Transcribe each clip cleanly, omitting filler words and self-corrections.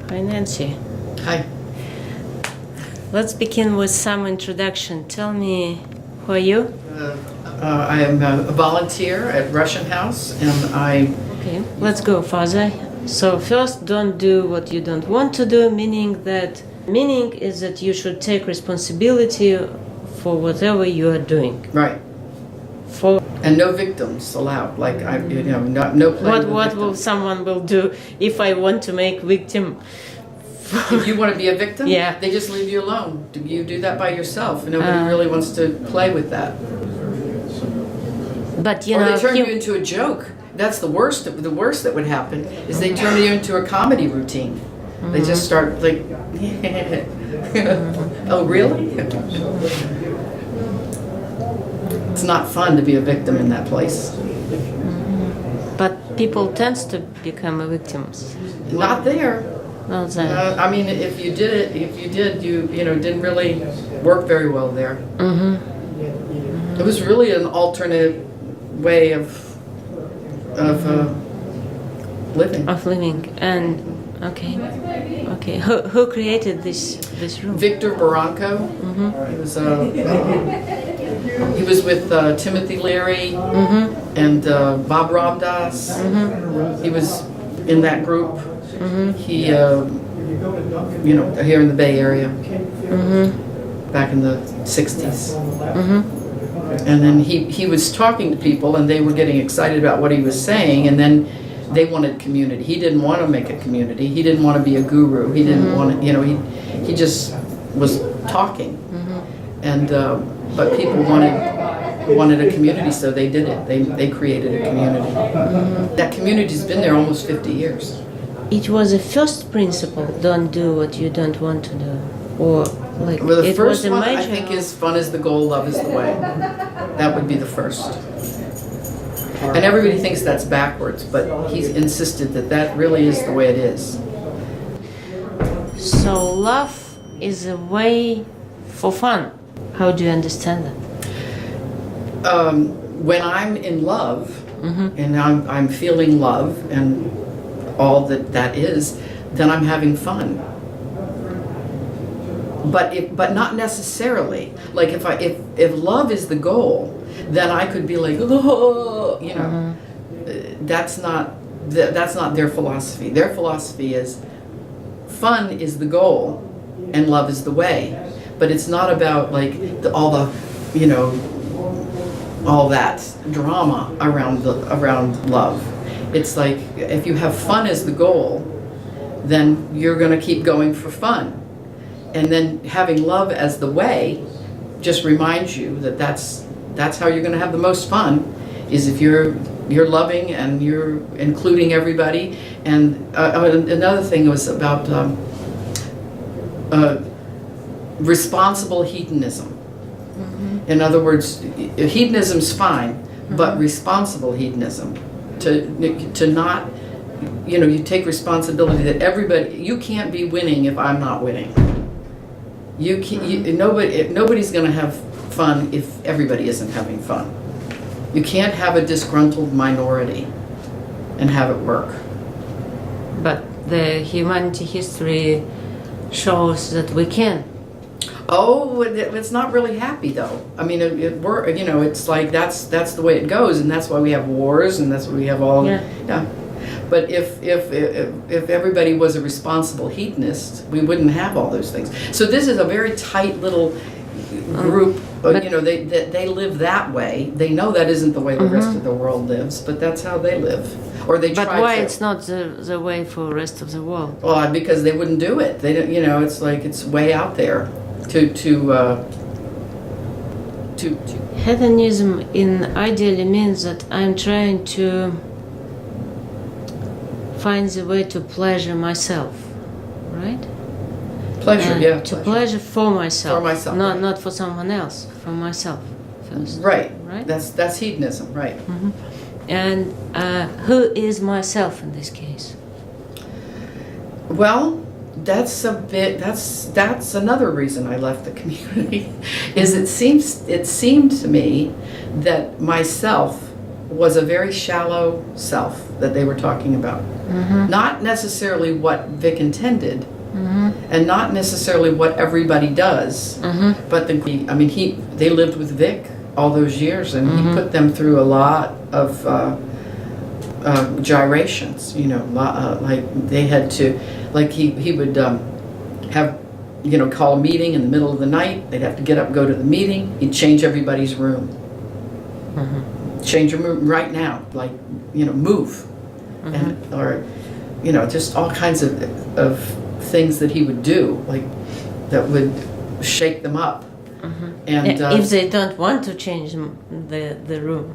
Hi, Nancy. Hi. Let's begin with some introduction. Tell me, who are you? I am a volunteer at Russian House, and I... Okay, let's go further. So first, don't do what you don't want to do, meaning is that you should take responsibility for whatever you are doing. Right. And no victims allowed. Like no playing. What will someone will do if I want to make victim? If you want to be a victim, yeah, they just leave you alone. You do that by yourself. Nobody really wants to play with that. But or they turn you into a joke. That's the worst. The worst that would happen is they turn you into a comedy routine. Mm-hmm. They just start like, oh really? It's not fun to be a victim in that place. Mm-hmm. But people tend to become victims. Not there. Not there. I mean, if you did, you didn't really work very well there. Mm-hmm. Mm-hmm. It was really an alternate way of living. Of living, and okay. Who created this room? Victor Barranco. Mm-hmm. He was with Timothy Leary and Bob Ramdas. Mm-hmm. He was in that group. Mm-hmm. He, here in the Bay Area, back in the '60s. Mm-hmm. And then he was talking to people, and they were getting excited about what he was saying, and then they wanted community. He didn't want to make a community. He didn't want to be a guru. He didn't want to, he just was talking. And but people wanted a community, so they did it. They created a community. That community's been there almost 50 years. It was a first principle: don't do what you don't want to do, or like. Well, the it first was one I think is fun is the goal, love is the way. That would be the first. And everybody thinks that's backwards, but he's insisted that really is the way it is. So love is a way for fun. How do you understand that? When I'm in love, and I'm feeling love and all that is, then I'm having fun. But not necessarily. Like if love is the goal, then I could be like, oh, that's not their philosophy. Their philosophy is fun is the goal and love is the way. But it's not about like all that drama around love. It's like if you have fun as the goal, then you're going to keep going for fun. And then having love as the way just reminds you that's how you're going to have the most fun, is if you're loving and you're including everybody. And another thing was about responsible hedonism. In other words, hedonism's fine, but responsible hedonism, to not, you take responsibility that you can't be winning if I'm not winning. Nobody's going to have fun if everybody isn't having fun. You can't have a disgruntled minority and have it work. But the humanity history shows that we can. Oh, it's not really happy though. I mean, it's like that's the way it goes, and that's why we have wars, and that's why we have all. Yeah. But if everybody was a responsible hedonist, we wouldn't have all those things. So this is a very tight little group. They live that way. They know that isn't the way the rest of the world lives, but that's how they live, or they try to. But why it's not the way for the rest of the world? Well, because they wouldn't do it. They don't. It's like it's way out there. Hedonism ideally means that I'm trying to find the way to pleasure myself, right? Pleasure, yeah. To pleasure for myself. For myself. Not for someone else, for myself first. Right. Right? That's hedonism, right. Mm-hmm. And who is myself in this case? Well, that's another reason I left the community. Is it seemed to me that myself was a very shallow self that they were talking about. Not necessarily what Vic intended, and not necessarily what everybody does, but they lived with Vic all those years, and he put them through a lot of gyrations. You know, like they had to, like he would have, you know, call a meeting in the middle of the night. They'd have to get up and go to the meeting. He'd change everybody's room. Change your room right now, like, you know, move, and or, you know, just all kinds of things that he would do, like that would shake them up. And if they don't want to change the room,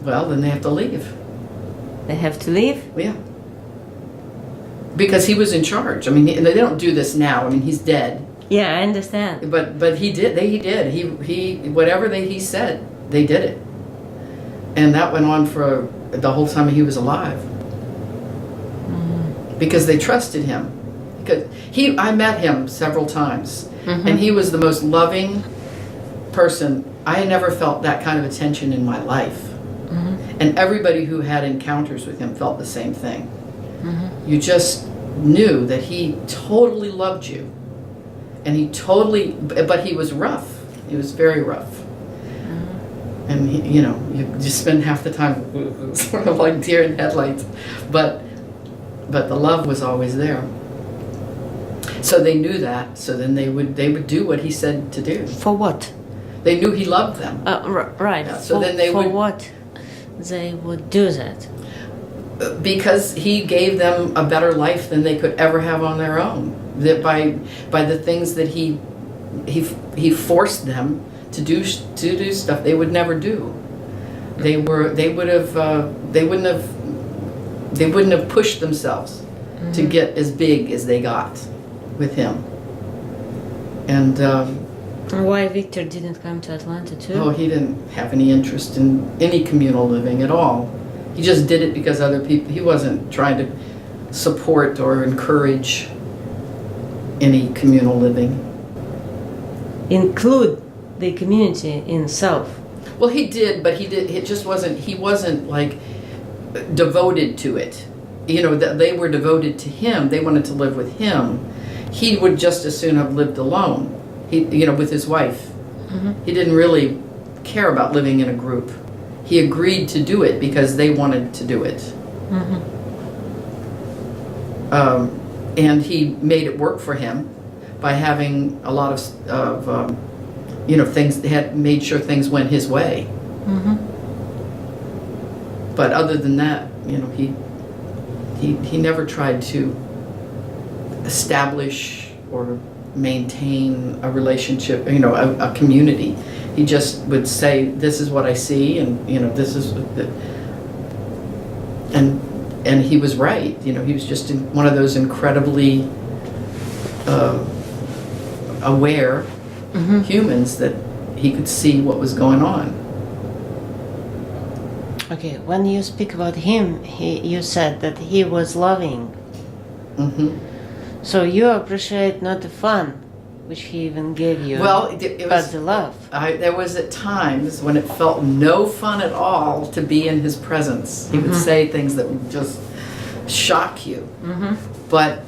well, then they have to leave. they have to leave. Yeah, because he was in charge. I mean, they don't do this now. I mean, he's dead. Yeah, I understand. But he did. He whatever he said, they did it, and that went on for the whole time he was alive. Because they trusted him. Because I met him several times, and he was the most loving person. I had never felt that kind of attention in my life, and everybody who had encounters with him felt the same thing. You just knew that he totally loved you, and but he was rough. He was very rough, and you know, you just spend half the time sort of like deer in headlights, but the love was always there. So they knew that. So then they would do what he said to do. For what? They knew he loved them. Right. Yeah, so then they for would. what they would do that? Because he gave them a better life than they could ever have on their own. That by the things that he forced them to do stuff they would never do. They wouldn't have pushed themselves to get as big as they got with him. And why Victor didn't come to Atlanta too? oh, he didn't have any interest in any communal living at all. He just did it because other people. He wasn't trying to support or encourage any communal living. Include the community in self. Well, he did, but it just wasn't. He wasn't like devoted to it. You know, they were devoted to him. They wanted to live with him. He would just as soon have lived alone. You know, with his wife. He didn't really care about living in a group. He agreed to do it because they wanted to do it. And he made it work for him by having a lot of you know, things. Had made sure things went his way. But other than that, you know, he never tried to establish or maintain a relationship, you know, a community. He just would say, "This is what I see," and you know, this is, and he was right. You know, he was just one of those incredibly aware humans that he could see what was going on. Okay, when you speak about him, you said that he was loving. So you appreciate not the fun, which he even gave you, well, it was, but the love. There was at times when it felt no fun at all to be in his presence. He would say things that would just shock you. But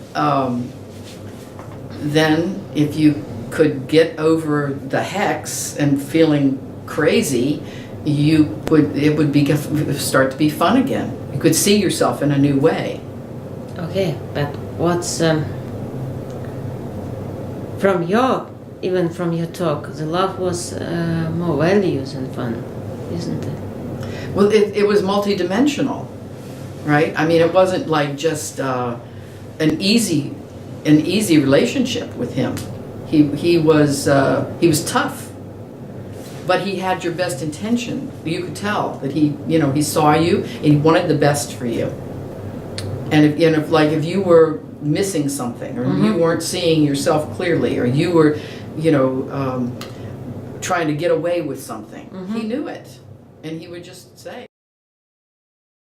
then if you could get over the hex and feeling crazy, it would start to be fun again. You could see yourself in a new way. Okay, but what's even from your talk, the love was more values than fun, isn't it? Well, it was multidimensional, right? I mean, it wasn't like just an easy relationship with him. He was tough, but he had your best intention. You could tell that he saw you and he wanted the best for you. And if you were missing something, or you weren't seeing yourself clearly, or you were, trying to get away with something, he knew it, and he would just say,